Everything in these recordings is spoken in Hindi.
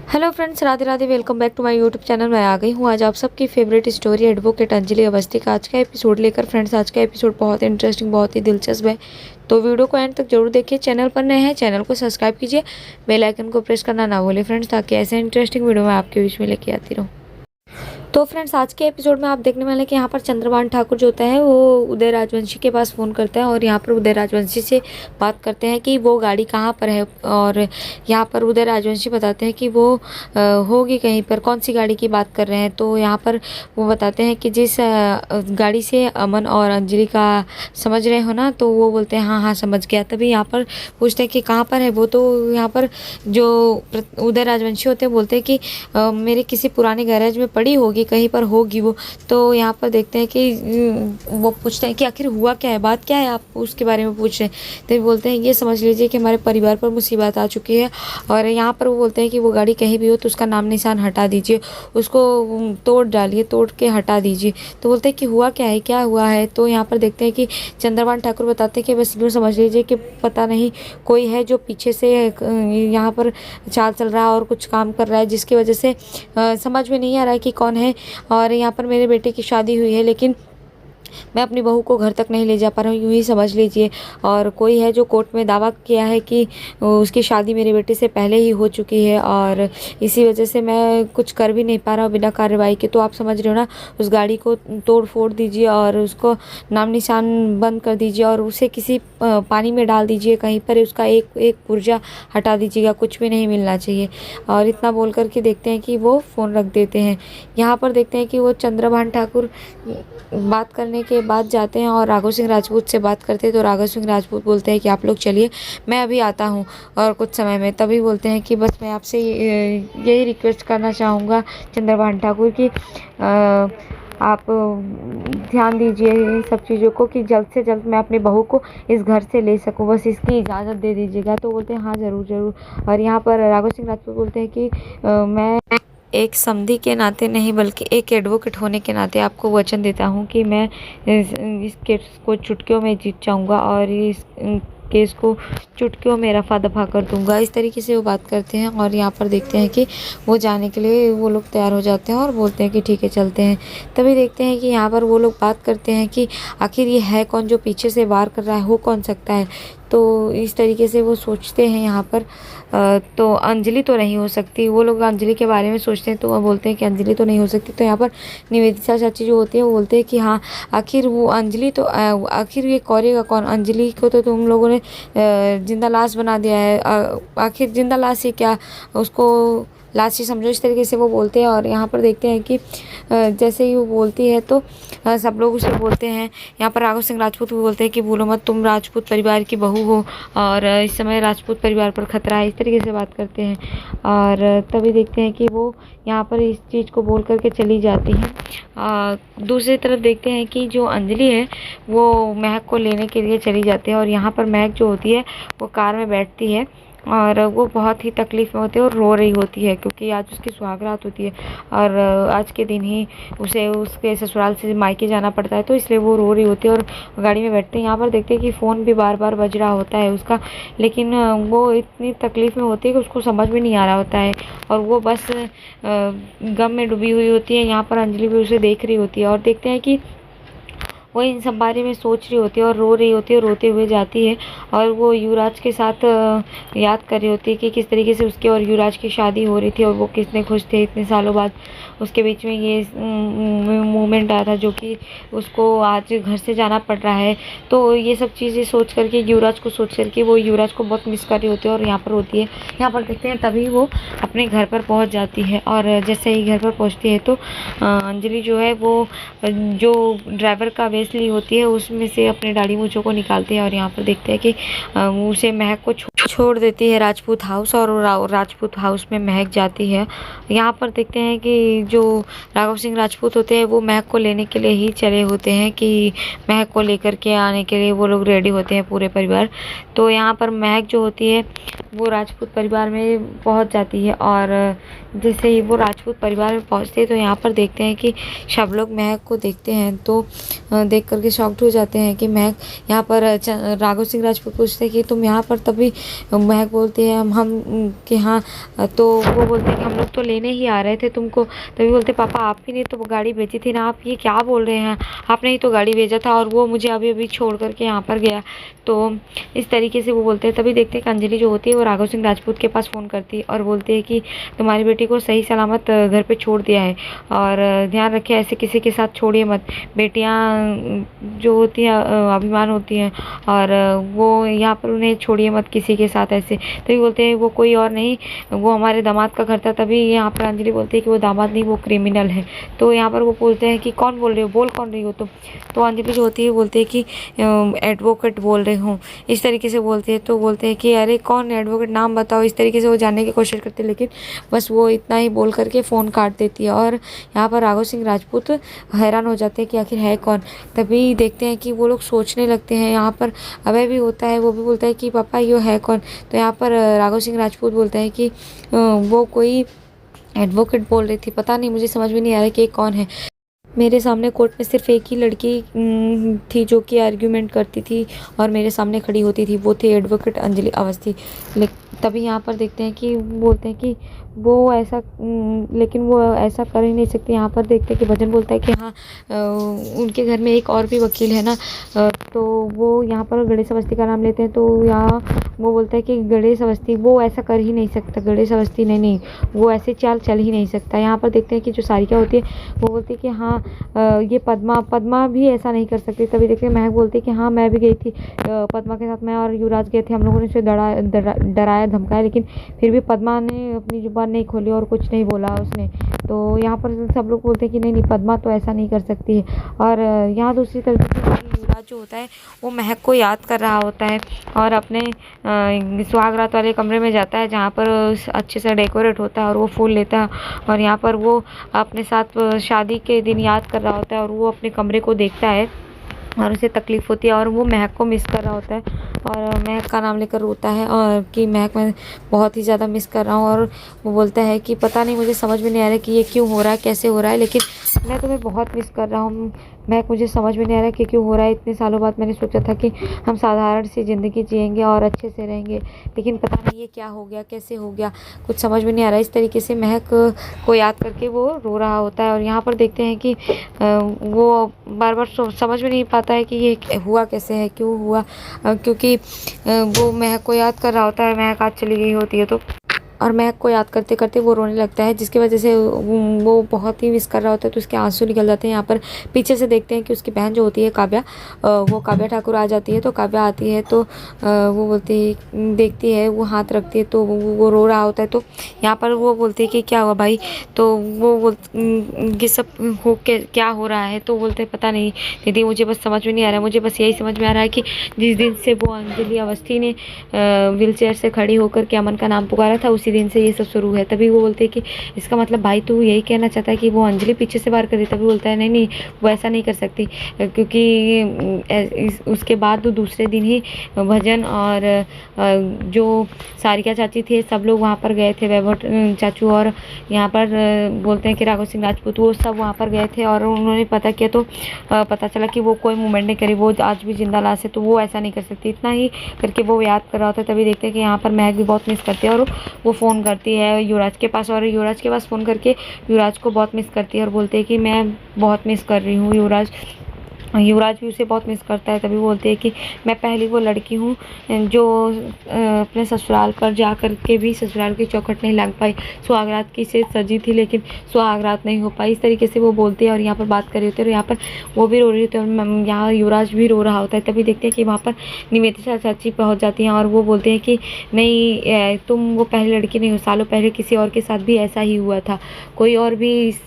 Hello friends, Radhe Radhe. Welcome back to my YouTube channel. मैं आ गई हूँ आज आप सबकी favourite story advocate Anjali Awasthi का आज का एपिसोड लेकर। फ्रेंड्स, आज का एपिसोड बहुत इंटरेस्टिंग, बहुत ही दिलचस्प है, तो वीडियो को एंड तक जरूर देखिए। चैनल पर नए हैं, चैनल को सब्सक्राइब कीजिए, बेल आइकन को प्रेस करना ना भूलें फ्रेंड्स, ताकि ऐसे इंटरेस्टिंग वीडियो मैं आपके बीच में लेके आती रहूँ। तो फ्रेंड्स, आज के एपिसोड में आप देखने वाले हैं कि यहाँ पर चंद्रभान ठाकुर जो होता है वो उदय राजवंशी के पास फ़ोन करता है और यहाँ पर उदय राजवंशी से बात करते हैं कि वो गाड़ी कहाँ पर है। और यहाँ पर उदय राजवंशी बताते हैं कि वो होगी कहीं पर। कौन सी गाड़ी की बात कर रहे हैं? तो यहाँ पर वो बताते हैं कि जिस गाड़ी से अमन और अंजलि का समझ रहे हो ना, तो वो बोलते हैं हाँ हाँ समझ गया। तभी यहाँ पर पूछते हैं कि कहाँ पर है वो। तो यहाँ पर जो उदय राजवंशी होते हैं बोलते हैं कि मेरे किसी पुराने गैरेज में पड़ी होगी, कहीं पर होगी वो। तो यहाँ पर देखते हैं कि वो पूछते हैं कि आखिर हुआ क्या है, बात क्या है, आप उसके बारे में पूछ रहे हैं। तो बोलते हैं ये समझ लीजिए कि हमारे परिवार पर मुसीबत आ चुकी है। और यहाँ पर वो बोलते हैं कि वो गाड़ी कहीं भी हो तो उसका नाम निशान हटा दीजिए, उसको तोड़ डालिए, तोड़ के हटा दीजिए। तो बोलते हैं कि हुआ क्या है, क्या हुआ है? तो यहाँ पर देखते हैं कि चंद्रभान ठाकुर बताते हैं कि बस यूँ समझ लीजिए कि पता नहीं कोई है जो पीछे से यहाँ पर चाल चल रहा है और कुछ काम कर रहा है, जिसकी वजह से समझ में नहीं आ रहा है कि कौन है। और यहाँ पर मेरे बेटे की शादी हुई है, लेकिन मैं अपनी बहू को घर तक नहीं ले जा पा रहा हूँ, यूँ ही समझ लीजिए। और कोई है जो कोर्ट में दावा किया है कि उसकी शादी मेरे बेटे से पहले ही हो चुकी है, और इसी वजह से मैं कुछ कर भी नहीं पा रहा हूँ बिना कार्रवाई के। तो आप समझ रहे हो ना, उस गाड़ी को तोड़ फोड़ दीजिए और उसको नाम निशान बंद कर दीजिए और उसे किसी पानी में डाल दीजिए कहीं पर, उसका एक एक पुर्जा हटा दीजिएगा, कुछ भी नहीं मिलना चाहिए। और इतना बोल करके देखते हैं कि वो फ़ोन रख देते हैं। यहाँ पर देखते हैं कि वो चंद्रभान ठाकुर बात करने के बाद जाते हैं और राघव सिंह राजपूत से बात करते हैं। तो राघव सिंह राजपूत बोलते हैं कि आप लोग चलिए, मैं अभी आता हूँ और कुछ समय में। तभी बोलते हैं कि बस मैं आपसे यही रिक्वेस्ट करना चाहूँगा चंद्रभान ठाकुर की आप ध्यान दीजिए इन सब चीज़ों को कि जल्द से जल्द मैं अपनी बहू को इस घर से ले सकूं, बस इसकी इजाज़त दे दीजिएगा। तो बोलते हैं हाँ ज़रूर ज़रूर। और यहाँ पर राघव सिंह राजपूत बोलते हैं कि मैं एक समधी के नाते नहीं बल्कि एक एडवोकेट होने के नाते आपको वचन देता हूँ कि मैं इस केस को चुटकियों में जीत जाऊँगा और इस केस को चुटकियों में रफा दफा कर दूंगा। इस तरीके से वो बात करते हैं और यहाँ पर देखते हैं कि वो जाने के लिए वो लोग तैयार हो जाते हैं और बोलते हैं कि ठीक है चलते हैं। तभी देखते हैं कि यहाँ पर वो लोग बात करते हैं कि आखिर ये है कौन जो पीछे से वार कर रहा है, हो कौन सकता है। तो इस तरीके से वो सोचते हैं यहाँ पर तो अंजलि तो नहीं हो सकती। वो लोग अंजलि के बारे में सोचते हैं तो वो बोलते हैं कि अंजलि तो नहीं हो सकती। तो यहाँ पर निवेदिता चाची जो होती है वो बोलते हैं कि हाँ आखिर वो अंजलि तो आखिर ये करेगा कौन? अंजलि को तो तुम लोगों ने जिंदा लाश बना दिया है, आखिर जिंदा लाश ही क्या, उसको लाश ही समझो, इस तरीके से वो बोलते हैं। और यहाँ पर देखते हैं कि जैसे ही वो बोलती है तो सब लोग उसे बोलते हैं। यहाँ पर राघव सिंह राजपूत भी बोलते हैं कि भूलो मत, तुम राजपूत परिवार की बहू हो और इस समय राजपूत परिवार पर खतरा है, इस तरीके से बात करते हैं। और तभी देखते हैं कि वो यहाँ पर इस चीज़ को बोल करके चली जाती हैं। दूसरी तरफ देखते हैं कि जो अंजलि है वो महक को लेने के लिए चली जाती है और यहाँ पर महक जो होती है वो कार में बैठती है और वो बहुत ही तकलीफ़ में होती है और रो रही होती है, क्योंकि आज उसकी सुहागरात होती है और आज के दिन ही उसे उसके ससुराल से मायके जाना पड़ता है, तो इसलिए वो रो रही होती है और गाड़ी में बैठते हैं। यहाँ पर देखते हैं कि फ़ोन भी बार बार बज रहा होता है उसका, लेकिन वो इतनी तकलीफ़ में होती है कि उसको समझ में नहीं आ रहा होता है और वो बस गम में डूबी हुई होती है। यहाँ पर अंजलि भी उसे देख रही होती है और देखते हैं कि वो इन सब बारे में सोच रही होती है और रो रही होती है, रोते हुए जाती है और वो युवराज के साथ याद कर रही होती है कि किस तरीके से उसके और युवराज की शादी हो रही थी और वो कितने खुश थे। इतने सालों बाद उसके बीच में ये मोमेंट आया था जो कि उसको आज घर से जाना पड़ रहा है। तो ये सब चीज़ें सोच करके युवराज को सोच करके वो युवराज को बहुत मिस कर रही होती है और यहाँ पर होती है। यहाँ पर देखते हैं तभी वो अपने घर पर पहुँच जाती है और जैसे ही घर पर पहुँचती है तो अंजलि जो है वो जो ड्राइवर का वेश ली होती है उसमें से अपने दाढ़ी मूंछों को निकालते हैं और यहाँ पर देखते हैं कि उसे महक को छोड़ देती है राजपूत हाउस और राजपूत हाउस में महक जाती है। यहाँ पर देखते हैं कि जो राघव सिंह राजपूत होते हैं वो महक को लेने के लिए ही चले होते हैं कि महक को लेकर के आने के लिए वो लोग रेडी होते हैं पूरे परिवार। तो यहाँ पर महक जो होती है वो राजपूत परिवार में पहुँच जाती है और जैसे ही वो राजपूत परिवार में पहुँचते हैं तो यहाँ पर देखते हैं कि सब लोग महक को देखते हैं। तो देख करके शॉक्ड हो जाते हैं कि महक यहाँ पर राघव सिंह राजपूत पूछते हैं कि तुम यहाँ पर, तभी महक बोलती है हम कि हाँ, तो वो बोलते हैं कि हम लोग तो लेने ही आ रहे थे तुमको। तभी बोलते पापा आप ही ने तो गाड़ी भेजी थी ना, आप ये क्या बोल रहे हैं, आपने ही तो गाड़ी भेजा था और वो मुझे अभी अभी छोड़ करके यहाँ पर गया। तो इस तरीके से वो बोलते हैं। तभी देखते हैं कि अंजलि जो होती है वो राघव सिंह राजपूत के पास फ़ोन करती है और बोलती है कि तुम्हारी बेटी को सही सलामत घर पे छोड़ दिया है और ध्यान रखिए ऐसे किसी के साथ छोड़िए मत। बेटियां जो होती हैं अभिमान होती हैं और वो यहाँ पर उन्हें छोड़िए मत किसी के साथ ऐसे। तभी बोलते हैं वो कोई और नहीं, वो हमारे दामाद का घर था। तभी यहाँ पर अंजलि बोलती है कि वो दामाद नहीं, वो क्रिमिनल है। तो यहाँ पर वो बोलते हैं कि कौन बोल रहे हो, बोल कौन रही हो तुम। तो अंजलि जो होती है बोलती है कि एडवोकेट बोल रही हूँ, इस तरीके से बोलती है। तो बोलते हैं कि अरे कौन एडवोकेट, नाम बताओ। इस तरीके से वो जानने की कोशिश करते हैं, लेकिन बस वो इतना ही बोल करके फ़ोन काट देती है। और यहाँ पर राघव सिंह राजपूत हैरान हो जाते हैं कि आखिर है कौन। तभी देखते हैं कि वो लोग सोचने लगते हैं। यहाँ पर अभय भी होता है, वो भी बोलता है कि पापा ये है कौन। तो यहाँ पर राघव सिंह राजपूत बोलता है कि वो कोई एडवोकेट बोल रही थी, पता नहीं, मुझे समझ में नहीं आ रहा कि ये कौन है। मेरे सामने कोर्ट में सिर्फ एक ही लड़की थी जो कि आर्ग्यूमेंट करती थी और मेरे सामने खड़ी होती थी, वो थी एडवोकेट अंजलि अवस्थी। तभी यहाँ पर देखते हैं कि बोलते हैं कि वो ऐसा लेकिन वो ऐसा कर ही नहीं सकती। यहाँ पर देखते हैं कि भजन बोलता है कि हाँ उनके घर में एक और भी वकील है ना। तो वो यहाँ पर गणेश अवस्थी का नाम लेते हैं। तो यहाँ वो बोलता है कि गणेश अवस्थी वो ऐसा कर ही नहीं सकता, गणेश अवस्थी नहीं, वो ऐसे चाल चल ही नहीं सकता। यहाँ पर देखते हैं कि जो सारिका होती है वो बोलती है कि हाँ ये पद्मा भी ऐसा नहीं कर सकती। तभी देखते हैं महक बोलती है कि हाँ मैं भी गई थी पद्मा के साथ, मैं और युवराज गए थे, हम लोगों ने उसे डराया धमकाया, लेकिन फिर भी पद्मा ने अपनी जुबान नहीं खोली और कुछ नहीं बोला उसने। तो यहाँ पर सब लोग बोलते हैं कि नहीं पद्मा तो ऐसा नहीं कर सकती है। और यहाँ दूसरी तरफ युवराज जो होता है वो महक को याद कर रहा होता है और अपने सुहागरात वाले कमरे में जाता है जहाँ पर अच्छे से डेकोरेट होता है और वो फूल लेता है। और यहाँ पर वो अपने साथ शादी के दिन याद कर रहा होता है और वो अपने कमरे को देखता है और उसे तकलीफ़ होती है और वो महक को मिस कर रहा होता है और महक का नाम लेकर रोता है और कि महक मैं बहुत ही ज़्यादा मिस कर रहा हूँ। और वो बोलता है कि पता नहीं, मुझे समझ में नहीं आ रहा कि ये क्यों हो रहा है, कैसे हो रहा है, लेकिन मैं तुम्हें बहुत मिस कर रहा हूँ महक। मुझे समझ में नहीं आ रहा कि क्यों हो रहा है। इतने सालों बाद मैंने सोचा था कि हम साधारण सी ज़िंदगी जिएंगे और अच्छे से रहेंगे, लेकिन पता नहीं ये क्या हो गया, कैसे हो गया, कुछ समझ में नहीं आ रहा है। इस तरीके से महक को याद करके वो रो रहा होता है। और यहाँ पर देखते हैं कि वो बार बार समझ में नहीं पाता है कि ये हुआ कैसे है, क्यों हुआ, क्योंकि वो महक को याद कर रहा होता है। महक आज चली गई होती है तो, और महक को याद करते करते वो रोने लगता है, जिसकी वजह से वो बहुत ही मिस कर रहा होता है। तो उसके आंसू निकल जाते हैं। यहाँ पर पीछे से देखते हैं कि उसकी बहन जो होती है काव्या, वो काव्या ठाकुर आ जाती है। तो काव्या आती है तो वो बोलती है, देखती है, वो हाथ रखती है तो वो रो रहा होता है। तो यहाँ पर वो बोलती है कि क्या हुआ भाई। तो वो ये सब क्या हो रहा है। तो बोलते हैं पता नहीं दीदी, मुझे बस समझ में नहीं आ रहा है, मुझे बस यही समझ में आ रहा है कि जिस दिन से वो अंजलि अवस्थी ने व्हील चेयर से खड़ी होकर के अमन का नाम पुकारा था, उसी दिन से ये सब शुरू है। तभी वो बोलते हैं कि इसका मतलब भाई तू यही कहना चाहता है कि वो अंजलि पीछे से वार कर रही। तभी बोलता है नहीं वो ऐसा नहीं कर सकती, क्योंकि उसके बाद तो दूसरे दिन ही भजन और जो सारिका चाची थे सब लोग वहाँ पर गए थे, वैभव चाचू और यहाँ पर बोलते हैं कि राघव सिंह राजपूत, वो सब वहाँ पर गए थे और उन्होंने पता किया तो पता चला कि वो कोई मूवमेंट नहीं करी, वो आज भी जिंदा लाश है, तो वो ऐसा नहीं कर सकती। इतना ही करके वो याद कर रहा होता है। तभी देखते हैं कि यहाँ पर महक भी बहुत मिस करती है और वो फ़ोन करती है युवराज के पास और युवराज के पास फ़ोन करके युवराज को बहुत मिस करती है और बोलते हैं कि मैं बहुत मिस कर रही हूँ युवराज भी उसे बहुत मिस करता है। तभी बोलते हैं कि मैं पहली वो लड़की हूँ जो अपने ससुराल पर जा कर के भी ससुराल की चौखट नहीं लग पाई, सुहागरात की से सजी थी लेकिन सुहागरात नहीं हो पाई। इस तरीके से वो बोलते हैं और यहाँ पर बात कर रहे होते हैं और यहाँ पर वो भी रो रही होती है और यहाँ युवराज भी रो रहा होता है। तभी देखते हैं कि वहाँ पर निवेदिता चाची पहुँच जाती हैं और वो बोलते हैं कि नहीं तुम वो पहली लड़की नहीं हो, सालों पहले किसी और के साथ भी ऐसा ही हुआ था, कोई और भी इस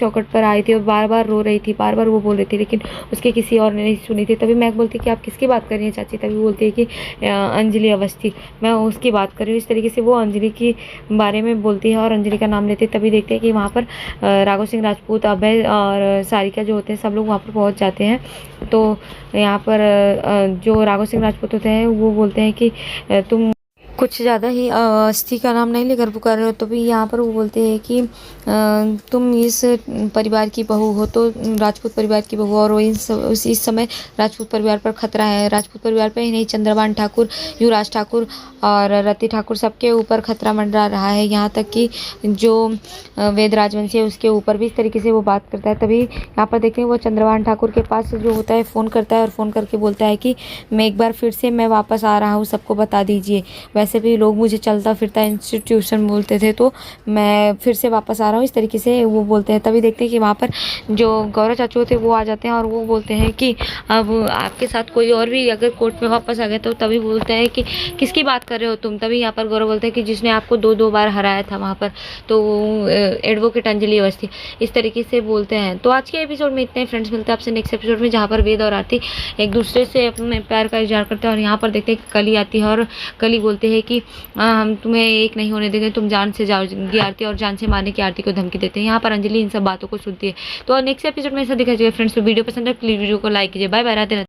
चौखट पर आई थी और बार बार रो रही थी, बार बार वो बोल रही थी, लेकिन उसके किसी और ने नहीं सुनी थी। तभी मैं बोलती कि आप किसकी बात कर रही हैं चाची। तभी बोलती है कि अंजलि अवस्थी, मैं उसकी बात कर रही हूँ। इस तरीके से वो अंजलि के बारे में बोलती है और अंजलि का नाम लेते हैं। तभी देखते हैं कि वहाँ पर राघव सिंह राजपूत, अभय और सारिका जो होते हैं सब लोग वहाँ पर पहुँच जाते हैं। तो यहाँ पर जो राघव सिंह राजपूत होते हैं वो बोलते हैं कि तुम कुछ ज़्यादा ही अस्थि का नाम नहीं लेकर पुकार रहे हो, तो भी यहाँ पर वो बोलते हैं कि तुम इस परिवार की बहू हो, तो राजपूत परिवार की बहू, और वो इस समय राजपूत परिवार पर खतरा है। राजपूत परिवार पर ही नहीं, चंद्रभान ठाकुर, युवराज ठाकुर और रति ठाकुर सबके ऊपर खतरा मंडरा रहा है। यहाँ तक कि जो वेद राजवंशी है उसके ऊपर भी इस तरीके से वो बात करता है। तभी यहाँ पर देखते हैं वो चंद्रभान ठाकुर के पास जो होता है फ़ोन करता है और फ़ोन करके बोलता है कि मैं एक बार फिर से मैं वापस आ रहा हूँ, सबको बता दीजिए। वैसे भी लोग मुझे चलता फिरता इंस्टीट्यूशन बोलते थे, तो मैं फिर से वापस आ रहा हूँ, इस तरीके से वो बोलते हैं। तभी देखते हैं कि वहाँ पर जो गौरव चाचू थे वो आ जाते हैं और वो बोलते हैं कि अब आपके साथ कोई और भी अगर कोर्ट में वापस आ गए तो तभी बोलते हैं कि किसकी बात कर रहे हो तुम। तभी यहाँ पर गौरव बोलते हैं कि जिसने आपको दो बार हराया था वहाँ पर, तो एडवोकेट अंजलि अवस्थी, इस तरीके से बोलते हैं। तो आज के एपिसोड में इतने फ्रेंड्स, मिलते हैं आपसे नेक्स्ट एपिसोड में, जहाँ पर वेद और आरती एक दूसरे से अपने प्यार का इजहार करते हैं। और यहाँ पर देखते हैं कि कली आती है और कली बोलते हैं कि हम तुम्हें एक नहीं होने देंगे, तुम जान से जाओगी आरती, और जान से मारने की आरती को धमकी देते हैं। यहाँ पर अंजलि इन सब बातों को सुनती है। तो नेक्स्ट एपिसोड में ऐसा दिखाई जाएगा फ्रेंड्स। तो वीडियो पसंद है प्लीज वीडियो को लाइक कीजिए। Bye bye, Radhe Radhe.